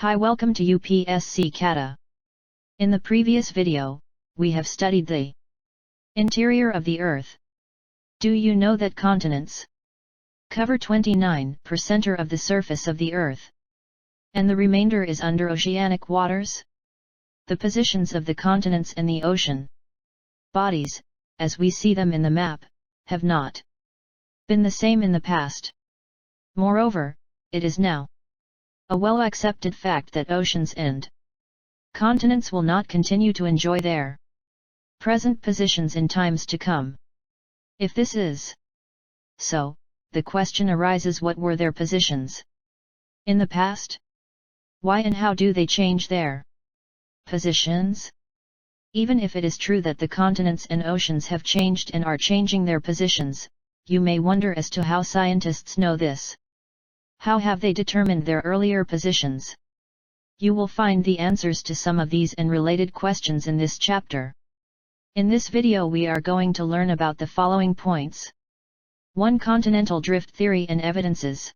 Hi, welcome to upsc Kata. In the previous video, we have studied the interior of the Earth. Do you know that continents cover 29% of the surface of the Earth, and the remainder is under oceanic waters? The positions of the continents in the ocean bodies, as we see them in the map, have not been the same in the past. Moreover, it is now a well-accepted fact that oceans and continents will not continue to enjoy their present positions in times to come. If this is so, the question arises, what were their positions in the past? Why and how do they change their positions? Even if it is true that the continents and oceans have changed and are changing their positions, you may wonder as to how scientists know this. How have they determined their earlier positions? You will find the answers to some of these and related questions in this chapter. In this video we are going to learn about the following points. 1. Continental drift theory and evidences.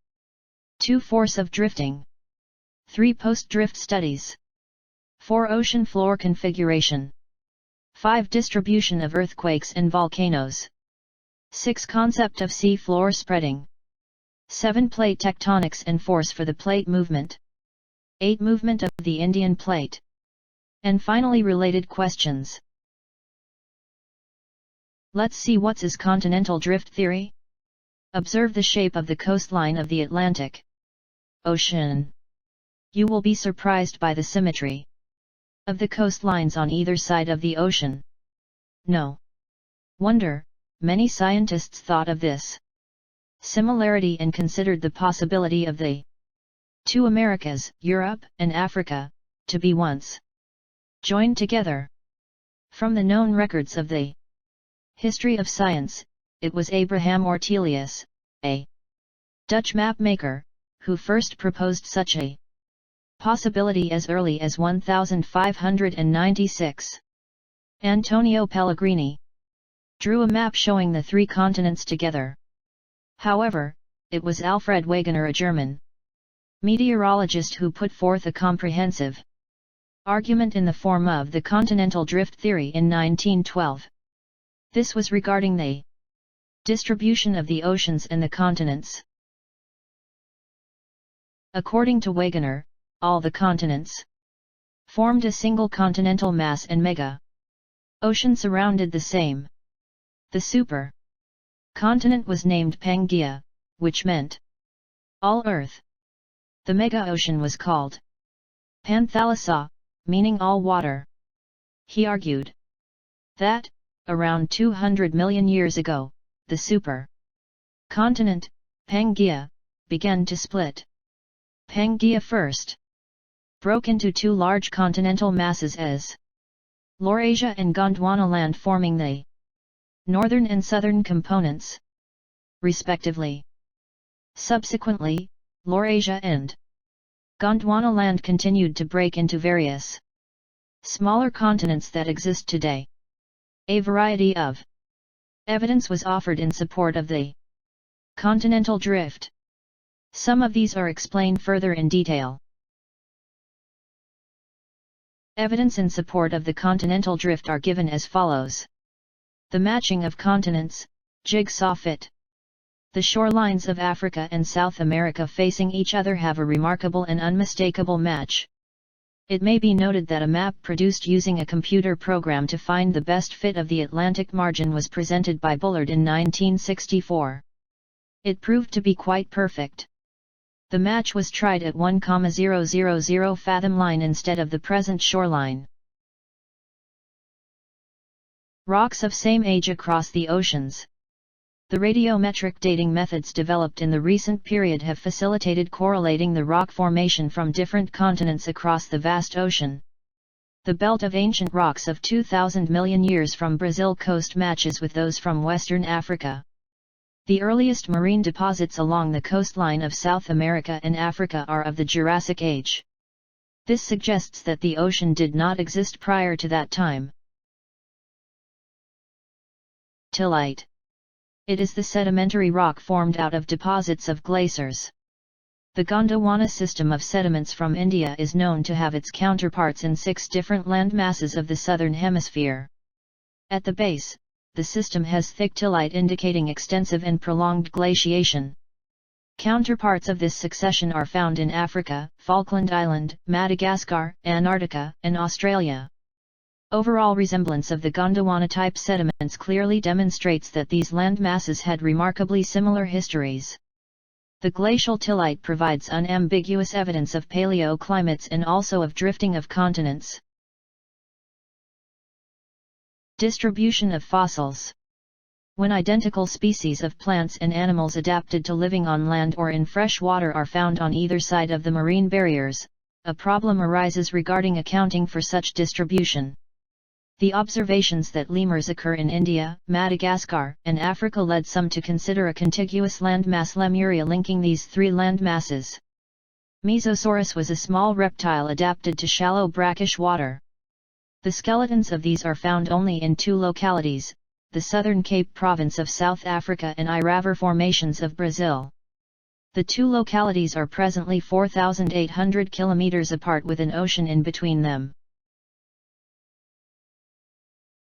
2. Force of drifting. 3. Post-drift studies. 4. Ocean floor configuration. 5. Distribution of earthquakes and volcanoes. 6. Concept of sea floor spreading. 7. Plate tectonics and force for the plate movement. 8. Movement of the Indian plate. And finally, related questions. Let's see what is continental drift theory. Observe the shape of the coastline of the Atlantic Ocean. You will be surprised by the symmetry of the coastlines on either side of the ocean. No wonder many scientists thought of this similarity and considered the possibility of the two Americas, Europe and Africa, to be once joined together. From the known records of the history of science, it was Abraham Ortelius, a Dutch map maker, who first proposed such a possibility as early as 1596. Antonio Pellegrini drew a map showing the three continents together. However, it was Alfred Wegener, a German meteorologist, who put forth a comprehensive argument in the form of the continental drift theory in 1912. This was regarding the distribution of the oceans and the continents. According to Wegener, all the continents formed a single continental mass and mega ocean surrounded the same. The super continent was named Pangaea, which meant all Earth. The mega-ocean was called Panthalassa, meaning all water. He argued that, around 200 million years ago, the super continent, Pangaea, began to split. Pangaea first broke into two large continental masses as Laurasia and Gondwanaland, forming the northern and southern components, respectively. Subsequently, Laurasia and Gondwanaland continued to break into various smaller continents that exist today. A variety of evidence was offered in support of the continental drift. Some of these are explained further in detail. Evidence in support of the continental drift are given as follows. The matching of continents, Jig-Saw-Fit. The shorelines of Africa and South America facing each other have a remarkable and unmistakable match. It may be noted that a map produced using a computer program to find the best fit of the Atlantic margin was presented by Bullard in 1964. It proved to be quite perfect. The match was tried at 1,000 fathom line instead of the present shoreline. Rocks of same age across the oceans. The radiometric dating methods developed in the recent period have facilitated correlating the rock formation from different continents across the vast ocean. The belt of ancient rocks of 2,000 million years from Brazil coast matches with those from Western Africa. The earliest marine deposits along the coastline of South America and Africa are of the Jurassic Age. This suggests that the ocean did not exist prior to that time. Tillite. It is the sedimentary rock formed out of deposits of glaciers. The Gondwana system of sediments from India is known to have its counterparts in 6 different landmasses of the southern hemisphere. At the base, the system has thick tillite indicating extensive and prolonged glaciation. Counterparts of this succession are found in Africa, Falkland Island, Madagascar, Antarctica, and Australia. Overall resemblance of the Gondwana-type sediments clearly demonstrates that these land masses had remarkably similar histories. The glacial tillite provides unambiguous evidence of paleoclimates and also of drifting of continents. Distribution of fossils. When identical species of plants and animals adapted to living on land or in fresh water are found on either side of the marine barriers, a problem arises regarding accounting for such distribution. The observations that lemurs occur in India, Madagascar, and Africa led some to consider a contiguous landmass Lemuria linking these 3 landmasses. Mesosaurus was a small reptile adapted to shallow brackish water. The skeletons of these are found only in 2 localities, the southern Cape Province of South Africa and Iraver formations of Brazil. The 2 localities are presently 4,800 kilometers apart with an ocean in between them.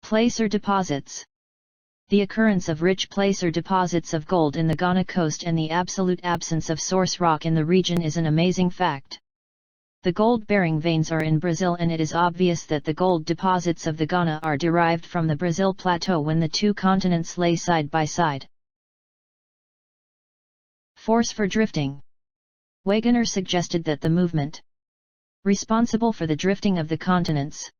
Placer deposits. The occurrence of rich placer deposits of gold in the Ghana coast and the absolute absence of source rock in the region is an amazing fact. The gold-bearing veins are in Brazil, and it is obvious that the gold deposits of the Ghana are derived from the Brazil Plateau when the 2 continents lay side by side. Force for drifting. Wegener suggested that the movement responsible for the drifting of the continents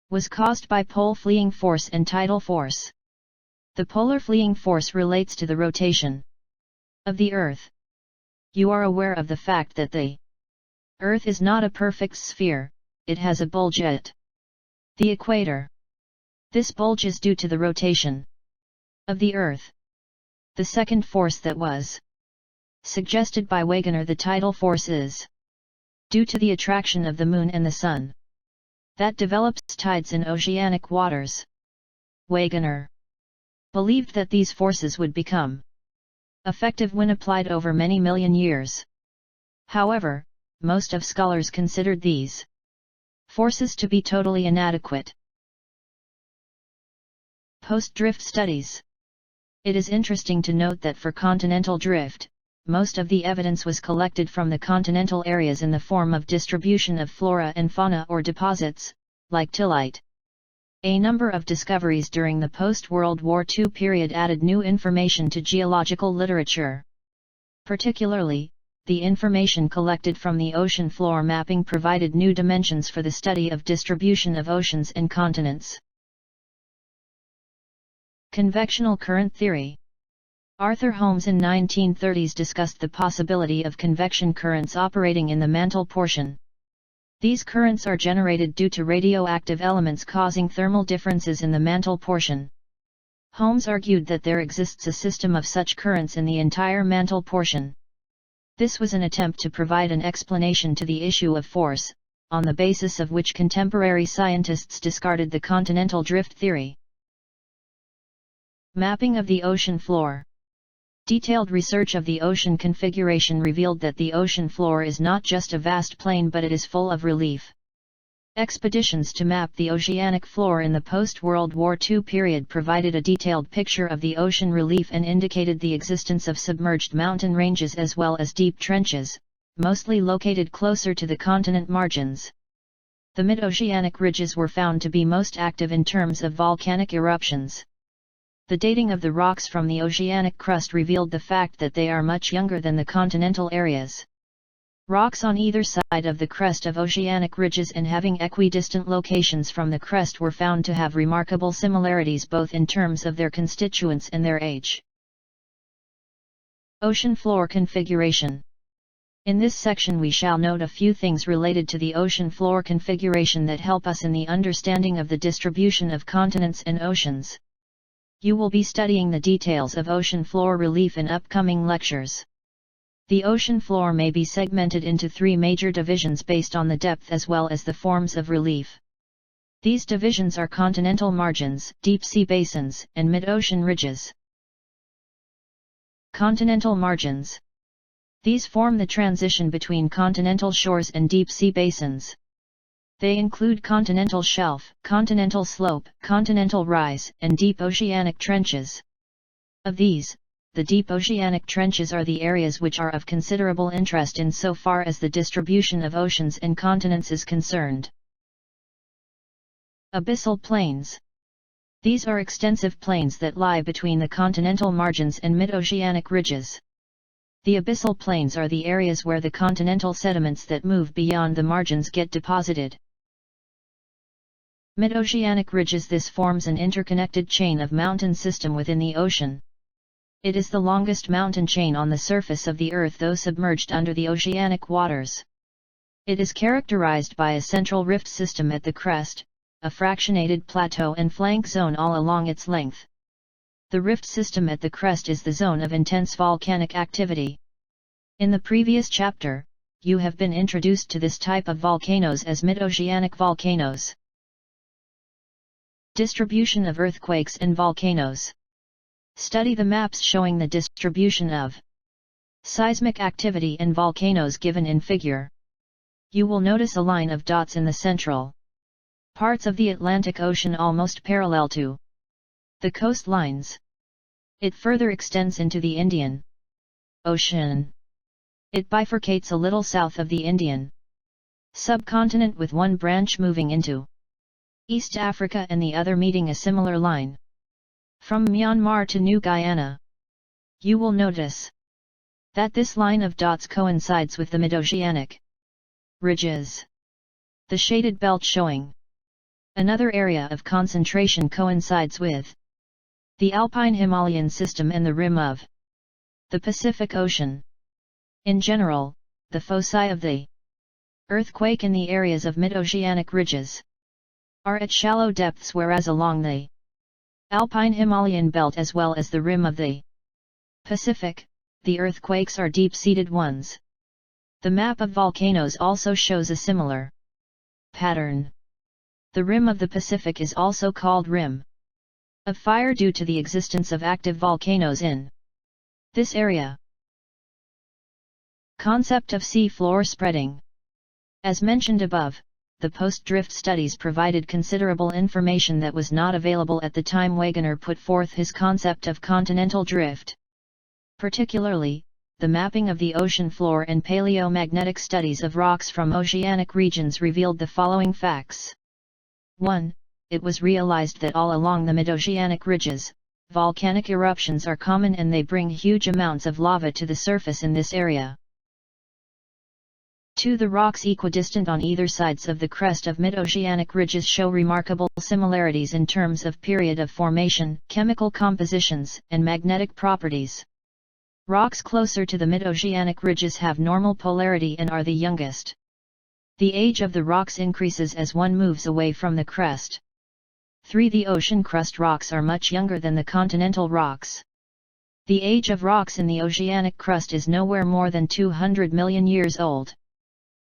was caused by pole fleeing force and tidal force. The polar fleeing force relates to the rotation of the Earth. You are aware of the fact that the Earth is not a perfect sphere, it has a bulge at the equator. This bulge is due to the rotation of the Earth. The second force that was suggested by Wegener, the tidal force, is due to the attraction of the Moon and the Sun that develops tides in oceanic waters. Wegener believed that these forces would become effective when applied over many million years. However, most of scholars considered these forces to be totally inadequate. Post-drift studies. It is interesting to note that for continental drift, most of the evidence was collected from the continental areas in the form of distribution of flora and fauna or deposits, like tillite. A number of discoveries during the post-World War II period added new information to geological literature. Particularly, the information collected from the ocean floor mapping provided new dimensions for the study of distribution of oceans and continents. Convectional current theory. Arthur Holmes in 1930s discussed the possibility of convection currents operating in the mantle portion. These currents are generated due to radioactive elements causing thermal differences in the mantle portion. Holmes argued that there exists a system of such currents in the entire mantle portion. This was an attempt to provide an explanation to the issue of force, on the basis of which contemporary scientists discarded the continental drift theory. Mapping of the ocean floor. Detailed research of the ocean configuration revealed that the ocean floor is not just a vast plain, but it is full of relief. Expeditions to map the oceanic floor in the post-World War II period provided a detailed picture of the ocean relief and indicated the existence of submerged mountain ranges as well as deep trenches, mostly located closer to the continent margins. The Mid-Oceanic Ridges were found to be most active in terms of volcanic eruptions. The dating of the rocks from the oceanic crust revealed the fact that they are much younger than the continental areas. Rocks on either side of the crest of oceanic ridges and having equidistant locations from the crest were found to have remarkable similarities both in terms of their constituents and their age. Ocean floor configuration. In this section we shall note a few things related to the ocean floor configuration that help us in the understanding of the distribution of continents and oceans. You will be studying the details of ocean floor relief in upcoming lectures. The ocean floor may be segmented into 3 major divisions based on the depth as well as the forms of relief. These divisions are continental margins, deep sea basins, and mid-ocean ridges. Continental margins. These form the transition between continental shores and deep sea basins. They include continental shelf, continental slope, continental rise, and deep oceanic trenches. Of these, the deep oceanic trenches are the areas which are of considerable interest in so far as the distribution of oceans and continents is concerned. Abyssal Plains. These are extensive plains that lie between the continental margins and mid-oceanic ridges. The abyssal plains are the areas where the continental sediments that move beyond the margins get deposited. Mid-oceanic ridges. This forms an interconnected chain of mountain system within the ocean. It is the longest mountain chain on the surface of the Earth, though submerged under the oceanic waters. It is characterized by a central rift system at the crest, a fractionated plateau and flank zone all along its length. The rift system at the crest is the zone of intense volcanic activity. In the previous chapter, you have been introduced to this type of volcanoes as mid-oceanic volcanoes. Distribution of earthquakes and volcanoes. Study the maps showing the distribution of seismic activity in volcanoes given in figure. You will notice a line of dots in the central parts of the Atlantic Ocean almost parallel to the coastlines. It further extends into the Indian Ocean. It bifurcates a little south of the Indian subcontinent, with one branch moving into East Africa and the other meeting a similar line from Myanmar to New Guyana. You will notice that this line of dots coincides with the mid-oceanic ridges. The shaded belt showing another area of concentration coincides with the Alpine Himalayan system and the rim of the Pacific Ocean. In general, the foci of the earthquake in the areas of mid-oceanic ridges are at shallow depths, whereas along the Alpine Himalayan belt as well as the rim of the Pacific, the earthquakes are deep-seated ones. The map of volcanoes also shows a similar pattern. The rim of the Pacific is also called rim of fire due to the existence of active volcanoes in this area. Concept of sea floor spreading. As mentioned above, the post-drift studies provided considerable information that was not available at the time Wegener put forth his concept of continental drift. Particularly, the mapping of the ocean floor and paleomagnetic studies of rocks from oceanic regions revealed the following facts. 1. It was realized that all along the mid-oceanic ridges, volcanic eruptions are common and they bring huge amounts of lava to the surface in this area. 2. The rocks equidistant on either sides of the crest of mid-oceanic ridges show remarkable similarities in terms of period of formation, chemical compositions, and magnetic properties. Rocks closer to the mid-oceanic ridges have normal polarity and are the youngest. The age of the rocks increases as one moves away from the crest. 3. The ocean crust rocks are much younger than the continental rocks. The age of rocks in the oceanic crust is nowhere more than 200 million years old.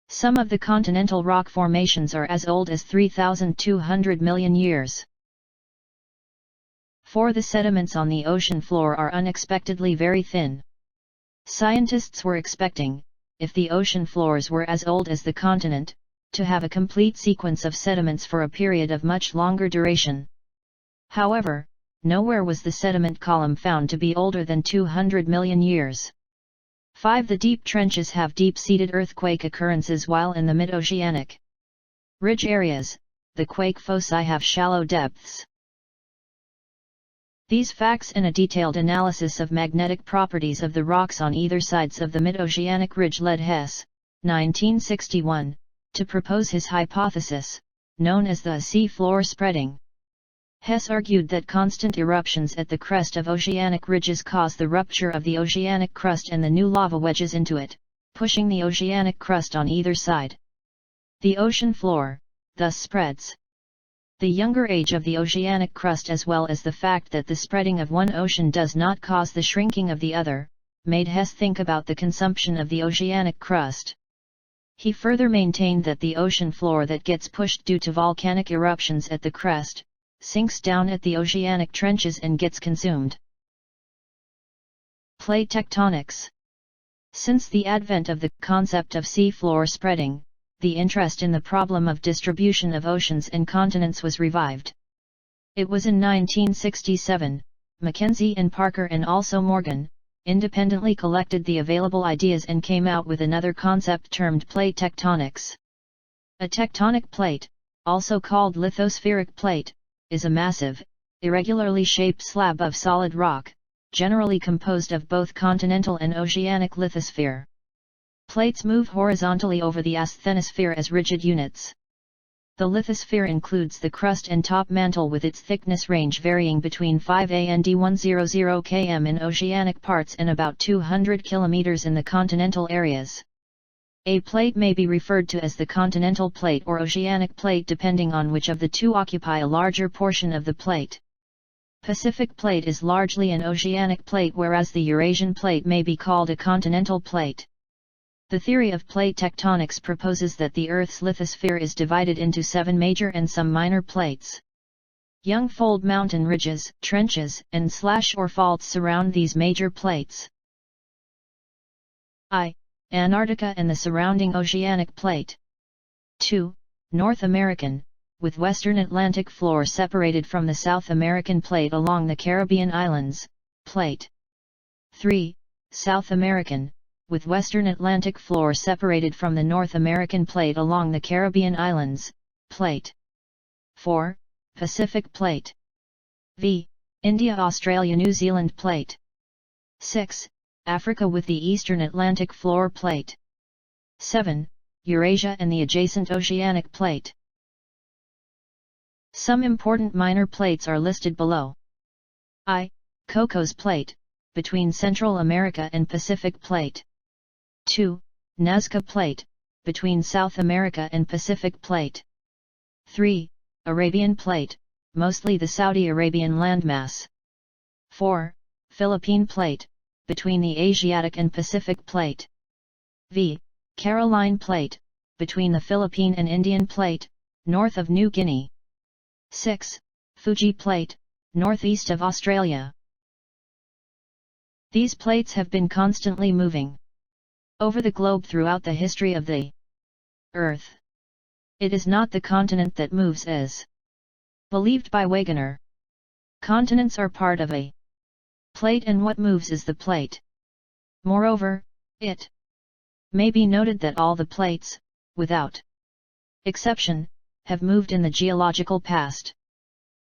Some of the continental rock formations are as old as 3,200 million years. 4. The sediments on the ocean floor are unexpectedly very thin. Scientists were expecting, if the ocean floors were as old as the continent, to have a complete sequence of sediments for a period of much longer duration. However, nowhere was the sediment column found to be older than 200 million years. 5. The deep trenches have deep-seated earthquake occurrences, while in the mid-oceanic ridge areas, the quake foci have shallow depths. These facts and a detailed analysis of magnetic properties of the rocks on either sides of the mid-oceanic ridge led Hess, 1961, to propose his hypothesis, known as the sea floor spreading. Hess argued that constant eruptions at the crest of oceanic ridges cause the rupture of the oceanic crust and the new lava wedges into it, pushing the oceanic crust on either side. The ocean floor, thus spreads. The younger age of the oceanic crust, as well as the fact that the spreading of one ocean does not cause the shrinking of the other, made Hess think about the consumption of the oceanic crust. He further maintained that the ocean floor that gets pushed due to volcanic eruptions at the crest, sinks down at the oceanic trenches and gets consumed. Plate tectonics. Since the advent of the concept of seafloor spreading, the interest in the problem of distribution of oceans and continents was revived. It was in 1967, Mackenzie and Parker and also Morgan, independently collected the available ideas and came out with another concept termed plate tectonics. A tectonic plate, also called lithospheric plate, is a massive, irregularly shaped slab of solid rock, generally composed of both continental and oceanic lithosphere. Plates move horizontally over the asthenosphere as rigid units. The lithosphere includes the crust and top mantle with its thickness range varying between 5 and 100 km in oceanic parts and about 200 km in the continental areas. A plate may be referred to as the continental plate or oceanic plate depending on which of the two occupy a larger portion of the plate. Pacific plate is largely an oceanic plate whereas the Eurasian plate may be called a continental plate. The theory of plate tectonics proposes that the Earth's lithosphere is divided into 7 major and some minor plates. Young fold mountain ridges, trenches, and or faults surround these major plates. I. Antarctica and the surrounding oceanic plate. 2. North American, with western Atlantic floor separated from the South American plate along the Caribbean islands, plate. 3. South American, with western Atlantic floor separated from the North American plate along the Caribbean islands, plate. 4. Pacific plate. V. India Australia New Zealand plate. 6. Africa with the eastern Atlantic floor plate. 7. Eurasia and the adjacent oceanic plate. Some important minor plates are listed below. I. Cocos plate, between Central America and Pacific plate. 2. Nazca plate, between South America and Pacific plate. 3. Arabian plate, mostly the Saudi Arabian landmass. 4. Philippine plate, between the Asiatic and Pacific plate. V. Caroline plate, between the Philippine and Indian plate, north of New Guinea. 6. Fuji plate, northeast of Australia. These plates have been constantly moving over the globe throughout the history of the Earth. It is not the continent that moves as believed by Wegener. Continents are part of a plate and what moves is the plate. Moreover, it may be noted that all the plates, without exception, have moved in the geological past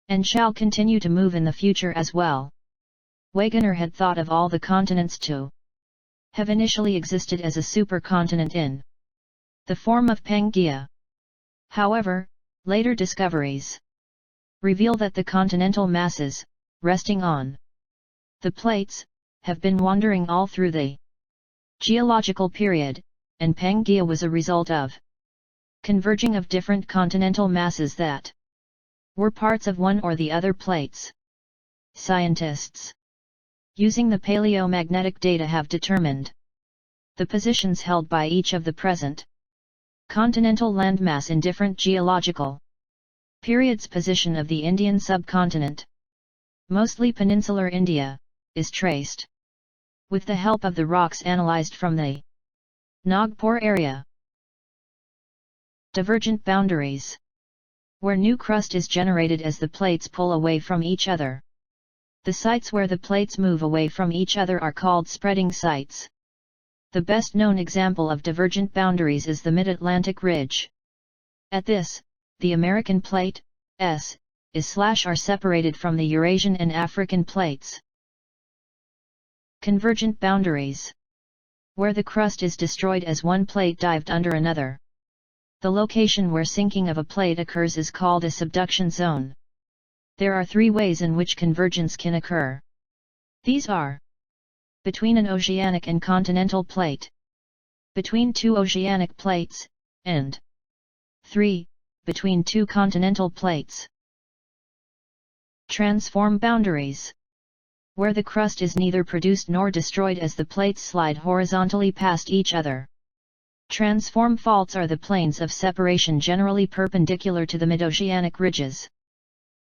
and shall continue to move in the future as well. Wegener had thought of all the continents to have initially existed as a supercontinent in the form of Pangaea. However, later discoveries reveal that the continental masses, resting on the plates, have been wandering all through the geological period, and Pangaea was a result of converging of different continental masses that were parts of one or the other plates. Scientists using the paleomagnetic data have determined the positions held by each of the present continental landmass in different geological periods. Position of the Indian subcontinent, mostly peninsular India, is traced with the help of the rocks analyzed from the Nagpur area. Divergent boundaries, where new crust is generated as the plates pull away from each other. The sites where the plates move away from each other are called spreading sites. The best known example of divergent boundaries is the Mid-Atlantic Ridge. At this, the American plate, S, is/are separated from the Eurasian and African plates. Convergent boundaries, where the crust is destroyed as one plate dived under another. The location where sinking of a plate occurs is called a subduction zone. There are 3 ways in which convergence can occur. These are: between an oceanic and continental plate, between 2 oceanic plates, and 3. Between 2 continental plates. Transform boundaries, where the crust is neither produced nor destroyed as the plates slide horizontally past each other. Transform faults are the planes of separation generally perpendicular to the mid-oceanic ridges.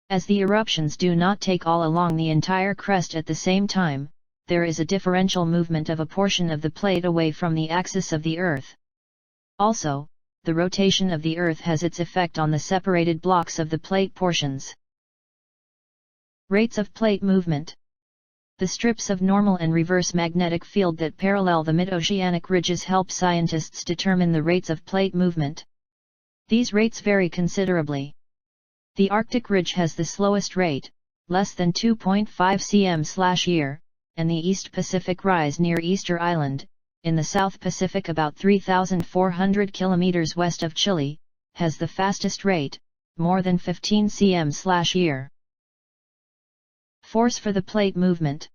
As the eruptions do not take all along the entire crest at the same time, there is a differential movement of a portion of the plate away from the axis of the Earth. Also, the rotation of the Earth has its effect on the separated blocks of the plate portions. Rates of plate movement. The strips of normal and reverse magnetic field that parallel the mid-oceanic ridges help scientists determine the rates of plate movement. These rates vary considerably. The Arctic ridge has the slowest rate, less than 2.5 cm/year, and the East Pacific rise near Easter Island, in the South Pacific about 3,400 km west of Chile, has the fastest rate, more than 15 cm/year. Force for the plate movement.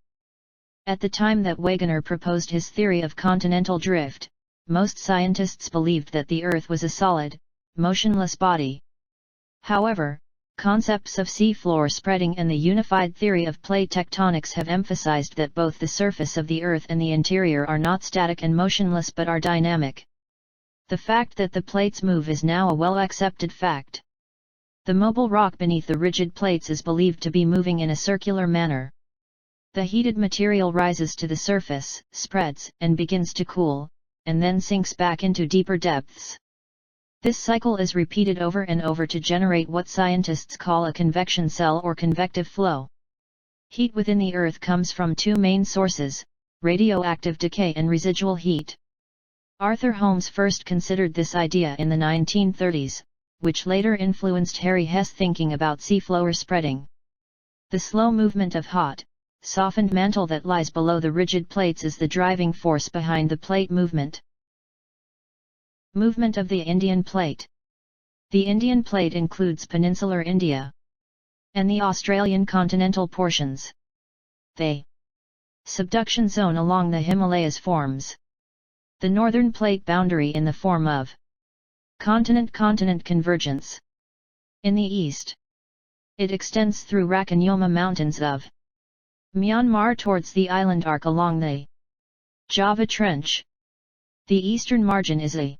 At the time that Wegener proposed his theory of continental drift, most scientists believed that the Earth was a solid, motionless body. However, concepts of seafloor spreading and the unified theory of plate tectonics have emphasized that both the surface of the Earth and the interior are not static and motionless but are dynamic. The fact that the plates move is now a well-accepted fact. The mobile rock beneath the rigid plates is believed to be moving in a circular manner. The heated material rises to the surface, spreads, and begins to cool, and then sinks back into deeper depths. This cycle is repeated over and over to generate what scientists call a convection cell or convective flow. Heat within the Earth comes from two main sources, radioactive decay and residual heat. Arthur Holmes first considered this idea in the 1930s, which later influenced Harry Hess' thinking about seafloor spreading. The slow movement of hot, softened mantle that lies below the rigid plates is the driving force behind the plate movement. Movement of the Indian plate. The Indian plate includes peninsular India and the Australian continental portions. The subduction zone along the Himalayas forms the northern plate boundary in the form of continent-continent convergence. In the east, it extends through Rakhine Mountains of Myanmar towards the island arc along the Java Trench. The eastern margin is a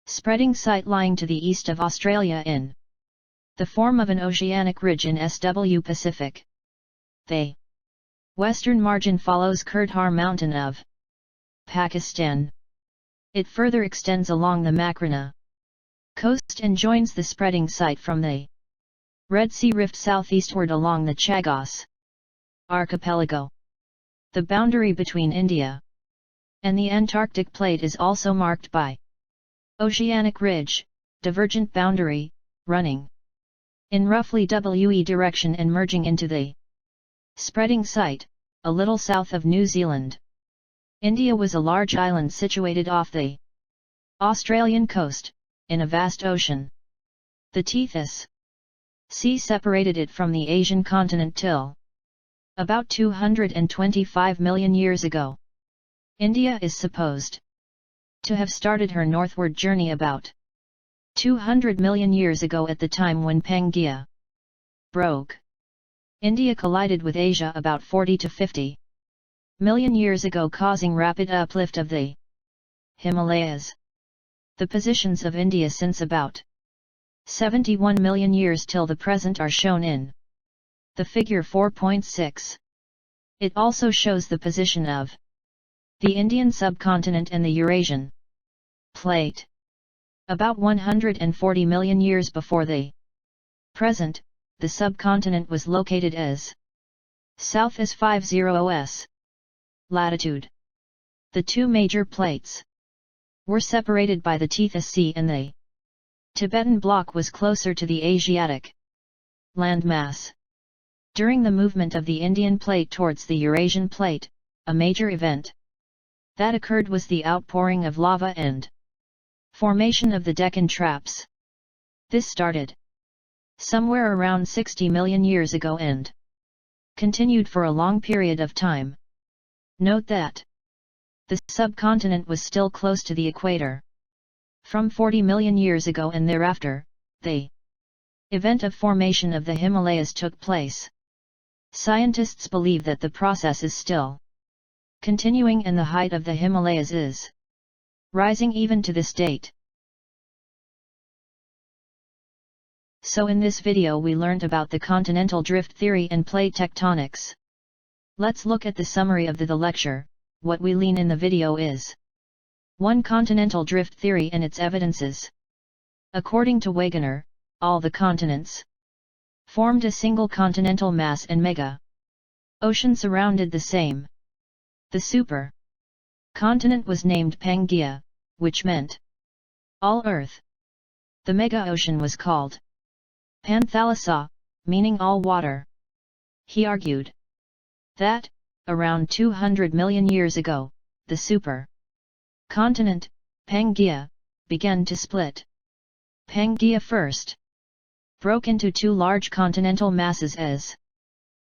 spreading site lying to the east of Australia in the form of an oceanic ridge in SW Pacific. The western margin follows Kurdhar Mountain of Pakistan. It further extends along the Makrina coast and joins the spreading site from the Red Sea Rift southeastward along the Chagos Archipelago. The boundary between India and the Antarctic plate is also marked by Oceanic Ridge, Divergent Boundary, running in roughly WE direction and merging into the spreading site, a little south of New Zealand. India was a large island situated off the Australian coast, in a vast ocean. The Tethys Sea separated it from the Asian continent till about 225 million years ago. India is supposed to have started her northward journey about 200 million years ago at the time when Pangaea broke. India collided with Asia about 40 to 50 million years ago, causing rapid uplift of the Himalayas. The positions of India since about 71 million years till the present are shown in the figure 4.6. It also shows the position of the Indian subcontinent and the Eurasian plate. About 140 million years before the present, the subcontinent was located as south as 50° latitude. The two major plates were separated by the Tethys Sea, and the Tibetan block was closer to the Asiatic landmass. During the movement of the Indian plate towards the Eurasian plate, a major event that occurred was the outpouring of lava and formation of the Deccan Traps. This started somewhere around 60 million years ago and continued for a long period of time. Note that the subcontinent was still close to the equator. From 40 million years ago and thereafter, the event of formation of the Himalayas took place. Scientists believe that the process is still continuing and the height of the Himalayas is rising even to this date. So in this video we learned about the continental drift theory and plate tectonics. Let's look at the summary of the lecture. What we lean in the video is 1. Continental drift theory and its evidences. According to Wegener, all the continents formed a single continental mass and mega ocean surrounded the same. The super continent was named Pangaea, which meant all Earth. The mega ocean was called Panthalassa, meaning all water. He argued that, around 200 million years ago, the super continent, Pangaea, began to split. Pangaea first broke into two large continental masses as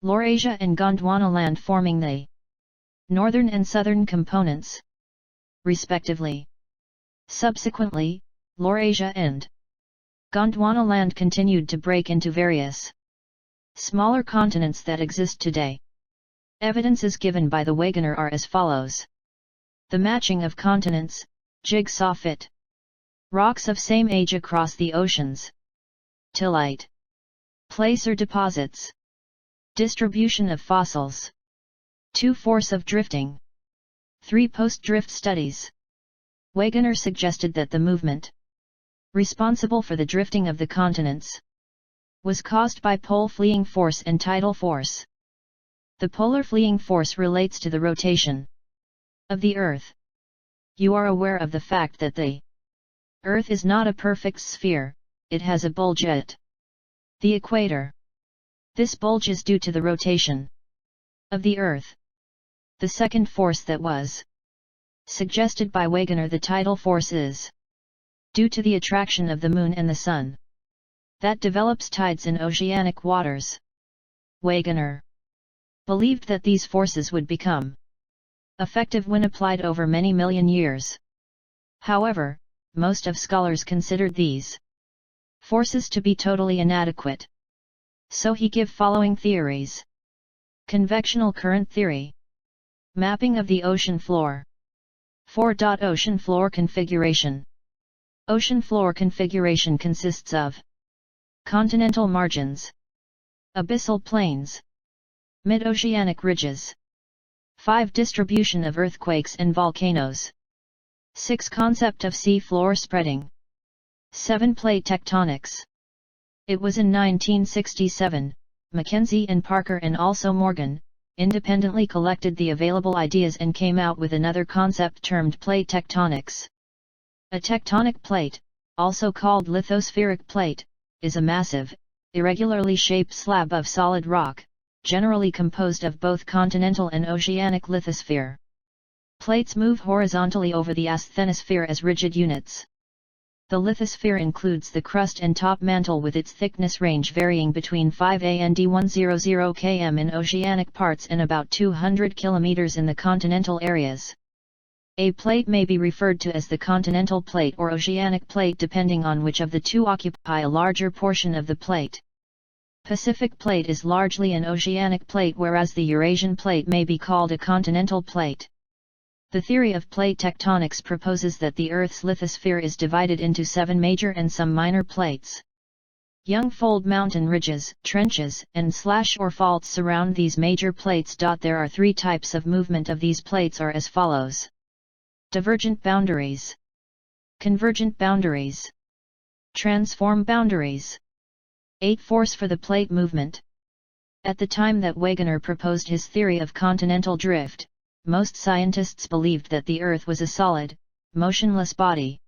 Laurasia and Gondwanaland, forming the northern and southern components, respectively. Subsequently, Laurasia and Gondwanaland continued to break into various smaller continents that exist today. Evidences given by the Wegener are as follows. The matching of continents, Jig-Saw-Fit. Rocks of same age across the oceans. Tillite. Placer deposits. Distribution of fossils. 2. Force of drifting. 3. Post-drift studies. Wegener suggested that the movement responsible for the drifting of the continents was caused by pole fleeing force and tidal force. The polar fleeing force relates to the rotation of the Earth. You are aware of the fact that the Earth is not a perfect sphere, it has a bulge at the equator. This bulge is due to the rotation of the Earth. The second force that was suggested by Wegener, the tidal force, is due to the attraction of the Moon and the Sun that develops tides in oceanic waters. Wegener believed that these forces would become effective when applied over many million years. However, most of scholars considered these forces to be totally inadequate. So he give following theories. Convectional current theory. Mapping of the ocean floor. 4. Ocean floor configuration. Ocean floor configuration consists of continental margins, abyssal plains, mid-oceanic ridges. 5. Distribution of earthquakes and volcanoes. 6. Concept of sea floor spreading. 7. Plate tectonics. It was in 1967, Mackenzie and Parker and also Morgan, independently collected the available ideas and came out with another concept termed plate tectonics. A tectonic plate, also called lithospheric plate, is a massive, irregularly shaped slab of solid rock, generally composed of both continental and oceanic lithosphere. Plates move horizontally over the asthenosphere as rigid units. The lithosphere includes the crust and top mantle with its thickness range varying between 5 and 100 km in oceanic parts and about 200 km in the continental areas. A plate may be referred to as the continental plate or oceanic plate depending on which of the two occupy a larger portion of the plate. Pacific plate is largely an oceanic plate, whereas the Eurasian plate may be called a continental plate. The theory of plate tectonics proposes that the Earth's lithosphere is divided into 7 major and some minor plates. Young fold mountain ridges, trenches, and slash or faults surround these major plates. There are 3 types of movement of these plates are as follows. Divergent boundaries, convergent boundaries, transform boundaries. 8. Force for the plate movement. At the time that Wegener proposed his theory of continental drift, most scientists believed that the Earth was a solid, motionless body.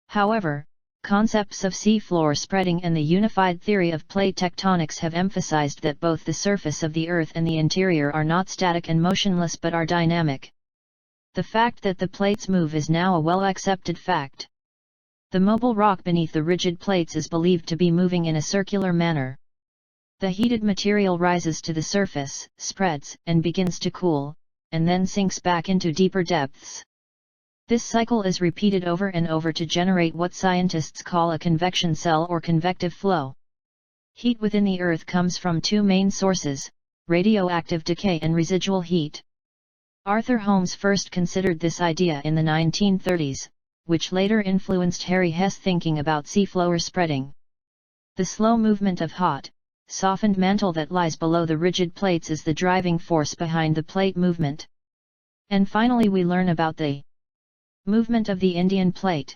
However, concepts of seafloor spreading and the unified theory of plate tectonics have emphasized that both the surface of the Earth and the interior are not static and motionless but are dynamic. The fact that the plates move is now a well-accepted fact. The mobile rock beneath the rigid plates is believed to be moving in a circular manner. The heated material rises to the surface, spreads, and begins to cool, and then sinks back into deeper depths. This cycle is repeated over and over to generate what scientists call a convection cell or convective flow. Heat within the Earth comes from 2 main sources, radioactive decay and residual heat. Arthur Holmes first considered this idea in the 1930s, which later influenced Harry Hess' thinking about seafloor spreading. The slow movement of hot, softened mantle that lies below the rigid plates is the driving force behind the plate movement. And finally we learn about the movement of the Indian plate.